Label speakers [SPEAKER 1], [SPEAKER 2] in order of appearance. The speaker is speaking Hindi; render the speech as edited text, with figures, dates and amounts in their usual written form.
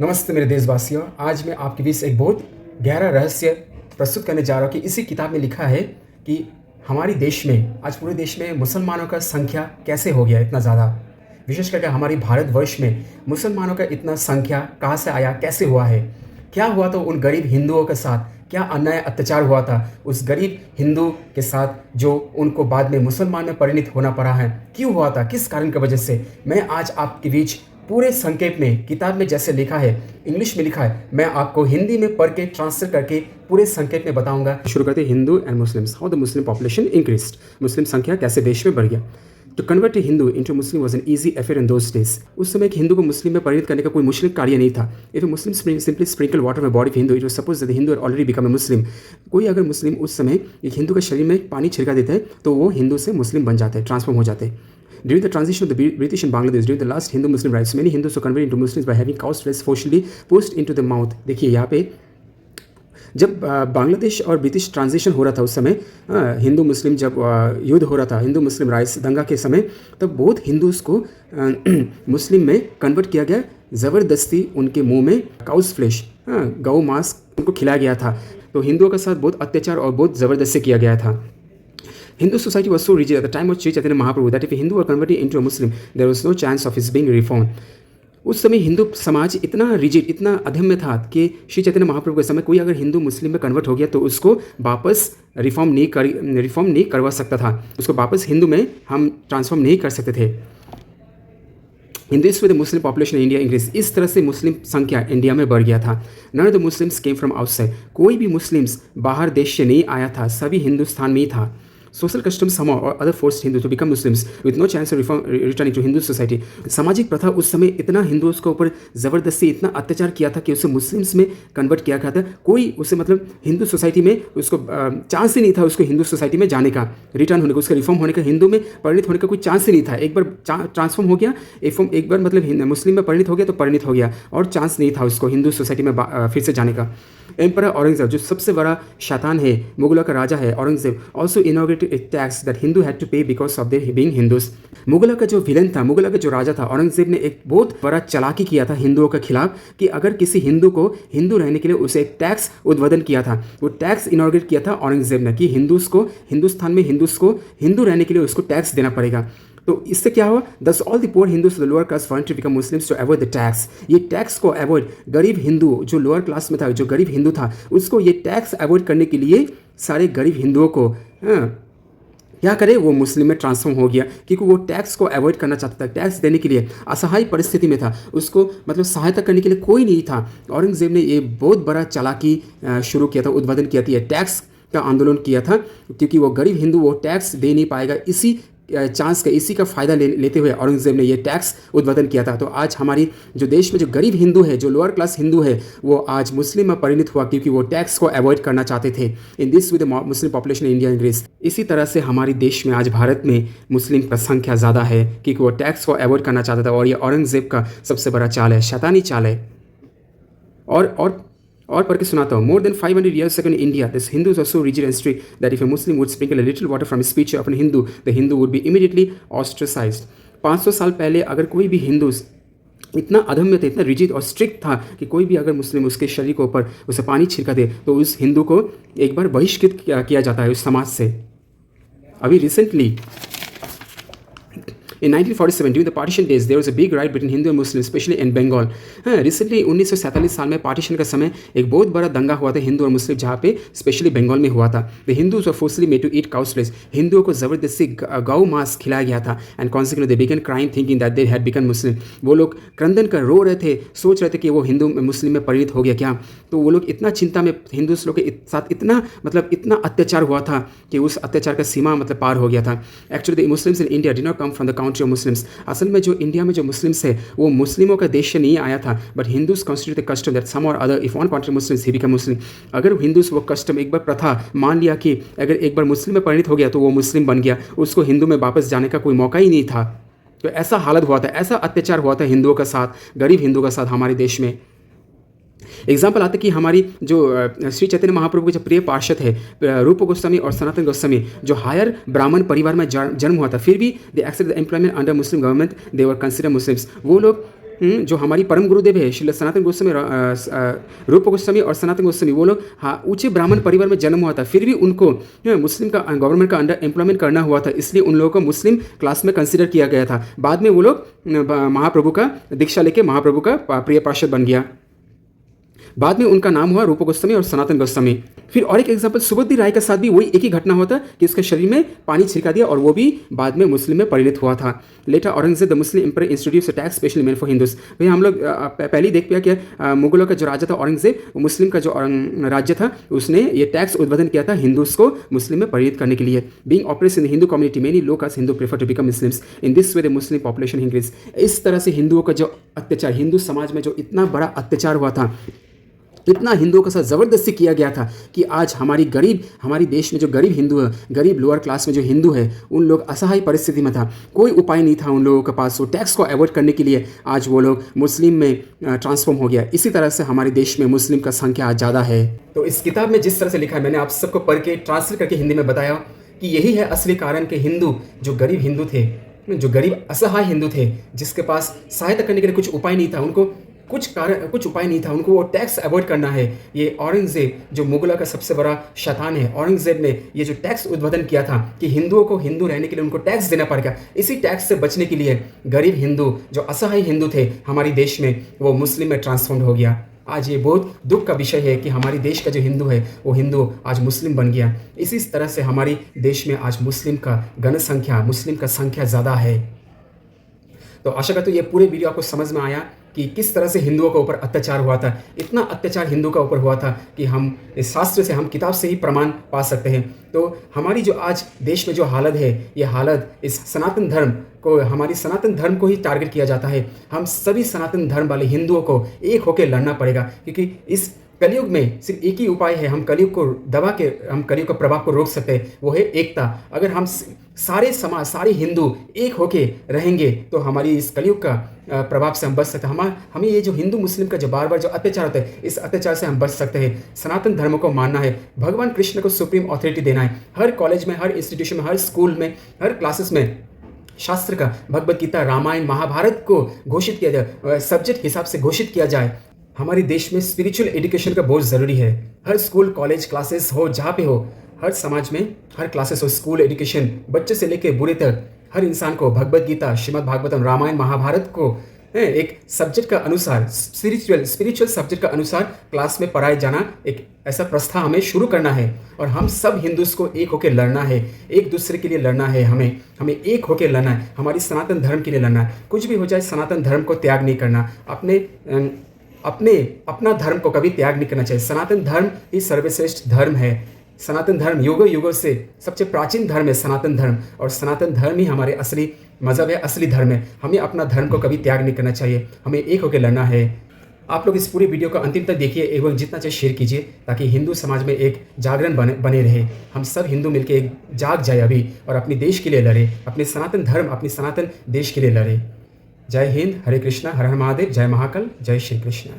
[SPEAKER 1] नमस्ते मेरे देशवासियों। आज मैं आपके बीच एक बहुत गहरा रहस्य प्रस्तुत करने जा रहा हूँ कि इसी किताब में लिखा है कि हमारे देश में, आज पूरे देश में मुसलमानों का संख्या कैसे हो गया इतना ज़्यादा। विशेष करके हमारे भारतवर्ष में मुसलमानों का इतना संख्या कहाँ से आया, कैसे हुआ है, क्या हुआ था उन गरीब हिंदुओं के साथ, क्या अन्याय अत्याचार हुआ था उस गरीब हिंदू के साथ जो उनको बाद में मुसलमान में परिणत होना पड़ा है, क्यों हुआ था, किस कारण की वजह से। मैं आज आपके बीच पूरे संक्षेप में, किताब में जैसे लिखा है, इंग्लिश में लिखा है, मैं आपको हिंदी में पढ़ के ट्रांसलेट करके पूरे संक्षेप में बताऊंगा। शुरू करते हैं Hindu and Muslims, how the Muslim population increased. Muslim संख्या कैसे देश में बढ़ गया। To convert a Hindu into Muslim was an easy affair in those days. उस समय एक हिंदू को मुस्लिम में परिणत करने का कोई मुश्किल कार्य नहीं था। If a Muslim simply sprinkle water में body of Hindu, it was suppose that the Hindu already become a Muslim. कोई अगर मुस्लिम उस समय एक हिंदू के शरीर में पानी छिड़का देता है तो वो हिंदू से मुस्लिम बन जाते हैं, ट्रांसफॉर्म हो जाते हैं। During the transition of the British in Bangladesh, during the last Hindu-Muslim rights, many Hindus were converted into Muslims by having cow's flesh forcibly pushed into the mouth. देखिए यहाँ पे जब बांग्लादेश और ब्रिटिश ट्रांजिशन हो रहा था उस समय, हिंदू मुस्लिम जब युद्ध हो रहा था, हिंदू मुस्लिम राइट्स दंगा के समय, तब बहुत हिंदूज को मुस्लिम में कन्वर्ट किया गया। ज़बरदस्ती उनके मुंह में काउस फ्लेश, गौ मांस उनको खिलाया गया था। तो हिंदुओं के साथ बहुत अत्याचार और बहुत ज़बरदस्ती किया गया था। Hindu society was so rigid at the time of Sri Chaitanya Mahaprabhu that if a Hindu were converted into a Muslim, there was no chance of his being reformed. उस समय हिंदू समाज इतना रिजिड, इतना अधम्य था कि श्री चैतन्य महाप्रभु के समय कोई अगर हिंदू मुस्लिम में कन्वर्ट हो गया तो उसको वापस रिफॉर्म नहीं करवा सकता था, उसको वापस हिंदू में हम ट्रांसफॉर्म नहीं कर सकते थे। इन this way the Muslim population in India increase. इस तरह से मुस्लिम संख्या इंडिया में बढ़ गया था। None of the Muslims came from outside. कोई भी मुस्लिम्स बाहर देश से नहीं आया था, सभी हिंदुस्तान में ही था। Social customs somehow or other forced Hindus to become Muslims with no chance of returning to Hindu society. सामाजिक प्रथा उस समय इतना हिंदुओं के ऊपर ज़बरदस्ती इतना अत्याचार किया था कि उसे मुस्लिम्स में कन्वर्ट किया गया था। कोई उसे मतलब हिंदू सोसाइटी में उसको चांस ही नहीं था, उसको हिंदू सोसाइटी में जाने का, रिटर्न होने का, उसका रिफॉर्म होने का, हिंदू में परिणत होने का कोई चांस ही नहीं था। एक बार ट्रांसफॉर्म हो गया, एक बार मतलब मुस्लिम में परिणत हो गया तो परिणत हो गया, और चांस नहीं था उसको हिंदू सोसाइटी में फिर से जाने का। एम्परर औरंगजेब, जो सबसे बड़ा शैतान है, मुगलों का राजा है Aurangzeb, also inaugurated a tax that Hindu had to pay because of their being Hindus. मुगलों का जो विलन था, मुगलों का जो राजा था औरंगजेब ने एक बहुत बड़ा चालाकी किया था हिंदुओं के खिलाफ कि अगर किसी हिंदू को हिंदू रहने के लिए उसे एक टैक्स उद्बोधन किया था। वो टैक्स इनॉग्रेट किया था औरंगजेब ने कि हिंदूज को, हिंदुस्तान में हिंदूज को हिंदू रहने के लिए उसको टैक्स देना पड़ेगा। तो इससे क्या हुआ, thus all the poor Hindus the lower class wanted to become Muslims to avoid the tax. ये टैक्स को अवॉइड, गरीब हिंदू जो लोअर क्लास में था, जो गरीब हिंदू था, उसको ये टैक्स अवॉइड करने के लिए सारे गरीब हिंदुओं को क्या करे, वो मुस्लिम में ट्रांसफॉर्म हो गया, क्योंकि वो टैक्स को अवॉइड करना चाहता था। टैक्स देने के लिए असहाय परिस्थिति में था, उसको मतलब सहायता करने के लिए कोई नहीं था। औरंगजेब ने ये बहुत बड़ा चालाकी शुरू किया था, उद्बोधन किया था, टैक्स का आंदोलन किया था, क्योंकि वो गरीब हिंदू वो टैक्स दे नहीं पाएगा। इसी चांस का, इसी का फ़ायदा लेते हुए औरंगजेब ने ये टैक्स उद्बोधन किया था। तो आज हमारी जो देश में जो गरीब हिंदू है, जो लोअर क्लास हिंदू है, वो आज मुस्लिम में परिणत हुआ क्योंकि वो टैक्स को अवॉइड करना चाहते थे। In this with Muslim population in India increase. इसी तरह से हमारे देश में आज भारत में मुस्लिम का संख्या ज़्यादा है क्योंकि वो टैक्स को अवॉइड करना चाहता था, और ये औरंगजेब का सबसे बड़ा चाल है, शैतानी चाल है। और पढ़ के सुनाता हूँ। More than 500 years ago in India, the Hindus were so rigid and strict that if a Muslim would sprinkle a little water from his speech upon a Hindu, the Hindu would be immediately ostracized. 500 साल पहले अगर कोई भी हिंदू इतना अधम्य था, इतना रिजिड और स्ट्रिक्ट था कि कोई भी अगर मुस्लिम उसके शरीर के ऊपर उसे पानी छिड़का दे तो उस हिंदू को एक बार बहिष्कृत किया जाता है उस समाज से। अभी recently In 1947, during the partition days, there was a big riot between Hindu and Muslims, especially in Bengal. Recently 1947 साल में पार्टीशन का समय एक बहुत बड़ा दंगा हुआ था हिंदू और मुस्लिम, जहाँ पे स्पेशली बंगाल में हुआ था। The Hindus were forcibly made to eat cow's flesh. हिंदुओं को ज़बरदस्ती गौ मांस खिलाया गया था। And consequently they began crying thinking that they had become Muslim. वो लोग क्रंदन कर रो रहे थे, सोच रहे थे कि वो हिंदू मुस्लिम में परिणत हो गया क्या। तो वो लोग इतना चिंता में, हिंदूस लोग के साथ इतना अत्याचार हुआ था कि उस अत्याचार का सीमा मतलब पार हो गया था। Actually the Muslims in India did not come from the country of Muslims. असल में जो इंडिया में जो मुस्लिम्स है वो मुस्लिमों का देश से नहीं आया था, but Hindus constitute the custom that some or other if one country Muslims he become Muslim. अगर हिंदूज वो कस्टम एक बार प्रथा मान लिया कि अगर एक बार मुस्लिम में परिणत हो गया तो वो मुस्लिम बन गया, उसको हिंदू में वापस जाने का कोई मौका ही नहीं था। तो ऐसा हालत हुआ था, ऐसा अत्याचार हुआ था हिंदुओं का साथ, गरीब हिंदुओं का साथ हमारे देश में। एग्जाम्पल आता है कि हमारी जो श्री चैतन्य महाप्रभु के जो प्रिय पार्षद है रूप गोस्वामी और सनातन गोस्वामी, जो हायर ब्राह्मण परिवार में जन्म हुआ था, फिर भी they accept the employment under Muslim government, they were consider Muslims. वो लोग जो हमारी परम गुरुदेव है श्रील सनातन गोस्वामी, रूप गोस्वामी और सनातन गोस्वामी, वो लोग ऊंचे ब्राह्मण परिवार में जन्म हुआ था, फिर भी उनको मुस्लिम का गवर्नमेंट का अंडर एम्प्लॉयमेंट करना हुआ था, इसलिए उन लोगों को मुस्लिम क्लास में कंसिडर किया गया था। बाद में वो लोग महाप्रभु का दीक्षा लेके महाप्रभु का प्रिय पार्षद बन गया। बाद में उनका नाम हुआ रूप गोस्वामी और सनातन गोस्वामी। फिर और एक एग्जांपल, सुबुद्धि राय के साथ भी वही एक ही घटना होता कि उसके शरीर में पानी छिड़का दिया और वो भी बाद में मुस्लिम में परिणत हुआ था। Later Aurangzeb the Muslim emperor institute a tax specially meant for Hindus. भाई हम लोग पहले ही देख पाया कि मुगलों का जो राजा था औरंगजेब, मुस्लिम का जो राज्य था, उसने ये टैक्स उद्बोधन किया था हिंदूज को मुस्लिम में परिणत करने के लिए। Being oppressed in the Hindu community many low caste Hindu prefer to become Muslims, in this way the Muslim population increase. इस तरह से हिंदुओं का जो अत्याचार, हिंदू समाज में जो इतना बड़ा अत्याचार हुआ था, इतना हिंदुओं के साथ ज़बरदस्ती किया गया था कि आज हमारी देश में जो गरीब हिंदू है, गरीब लोअर क्लास में जो हिंदू है, उन लोग असहाय परिस्थिति में था, कोई उपाय नहीं था उन लोगों के पास। वो टैक्स को अवॉइड करने के लिए आज वो लोग मुस्लिम में ट्रांसफॉर्म हो गया। इसी तरह से हमारे देश में मुस्लिम का संख्या आज ज़्यादा है। तो इस किताब में जिस तरह से लिखा है, मैंने आप सबको पढ़ के ट्रांसलेट करके हिंदी में बताया कि यही है असली कारण कि हिंदू, जो गरीब हिंदू थे, जो गरीब असहाय हिंदू थे, जिसके पास सहायता करने के लिए कुछ उपाय नहीं था, उनको कुछ उपाय नहीं था, उनको वो टैक्स अवॉइड करना है। ये औरंगजेब जो मुगलों का सबसे बड़ा शैतान है, औरंगजेब ने ये जो टैक्स उद्बोधन किया था कि हिंदुओं को हिंदू रहने के लिए उनको टैक्स देना पड़ेगा, इसी टैक्स से बचने के लिए गरीब हिंदू जो असहाय हिंदू थे हमारे देश में, वो मुस्लिम में ट्रांसफॉर्म हो गया। आज ये बहुत दुख का विषय है कि हमारे देश का जो हिंदू है वो हिंदू आज मुस्लिम बन गया। इसी तरह से हमारे देश में आज मुस्लिम का संख्या ज़्यादा है। तो आशा करता हूँ ये पूरे वीडियो आपको समझ में आया कि किस तरह से हिंदुओं के ऊपर अत्याचार हुआ था। इतना अत्याचार हिंदू का ऊपर हुआ था कि हम इस शास्त्र से, हम किताब से ही प्रमाण पा सकते हैं। तो हमारी जो आज देश में जो हालत है, ये हालत इस सनातन धर्म को, हमारी सनातन धर्म को ही टारगेट किया जाता है। हम सभी सनातन धर्म वाले हिंदुओं को एक होकर लड़ना पड़ेगा, क्योंकि इस कलयुग में सिर्फ एक ही उपाय है, हम कलयुग को दबा के हम कलयुग के प्रभाव को रोक सकते हैं, वो है एकता। अगर हम सारे समाज, सारे हिंदू एक होके रहेंगे तो हमारी इस कलयुग का प्रभाव से हम बच सकते हैं। हमें ये जो हिंदू मुस्लिम का जो बार बार जो अत्याचार होता है, इस अत्याचार से हम बच सकते हैं। सनातन धर्म को मानना है, भगवान कृष्ण को सुप्रीम अथॉरिटी देना है। हर कॉलेज में, हर इंस्टीट्यूशन में, हर स्कूल में, हर क्लासेस में शास्त्र का, भगवद गीता, रामायण, महाभारत को घोषित किया जाए, सब्जेक्ट हिसाब से घोषित किया जाए। हमारे देश में स्पिरिचुअल एजुकेशन का बहुत ज़रूरी है। हर स्कूल, कॉलेज, क्लासेस हो, जहाँ पे हो, हर समाज में हर क्लासेस हो, स्कूल एजुकेशन, बच्चे से लेकर बूढ़े तक हर इंसान को भगवद गीता, श्रीमद् भागवतम, रामायण, महाभारत को एक सब्जेक्ट का अनुसार, स्पिरिचुअल सब्जेक्ट का अनुसार क्लास में पढ़ाए जाना, एक ऐसा प्रस्था हमें शुरू करना है। और हम सब हिंदूस को एक होकर लड़ना है, एक दूसरे के लिए लड़ना है। हमें एक होकर लड़ना है, हमारी सनातन धर्म के लिए लड़ना है। कुछ भी हो जाए, सनातन धर्म को त्याग नहीं करना, अपना धर्म को कभी त्याग नहीं करना चाहिए। सनातन धर्म ही सर्वश्रेष्ठ धर्म है। सनातन धर्म युगों युगों से सबसे प्राचीन धर्म है सनातन धर्म, और सनातन धर्म ही हमारे असली मज़हब है, असली धर्म है। हमें अपना धर्म को कभी त्याग नहीं करना चाहिए, हमें एक होकर लड़ना है। आप लोग इस पूरी वीडियो को अंतिम तक देखिए एवं जितना चाहिए शेयर कीजिए, ताकि हिंदू समाज में एक जागरण बने रहे। हम सब हिंदू मिलकर एक जाग जाए अभी और अपने देश के लिए लड़े, अपने सनातन धर्म, अपने सनातन देश के लिए लड़े। जय हिंद, हरे कृष्णा, हर हर महादेव, जय महाकाल, जय श्री कृष्ण।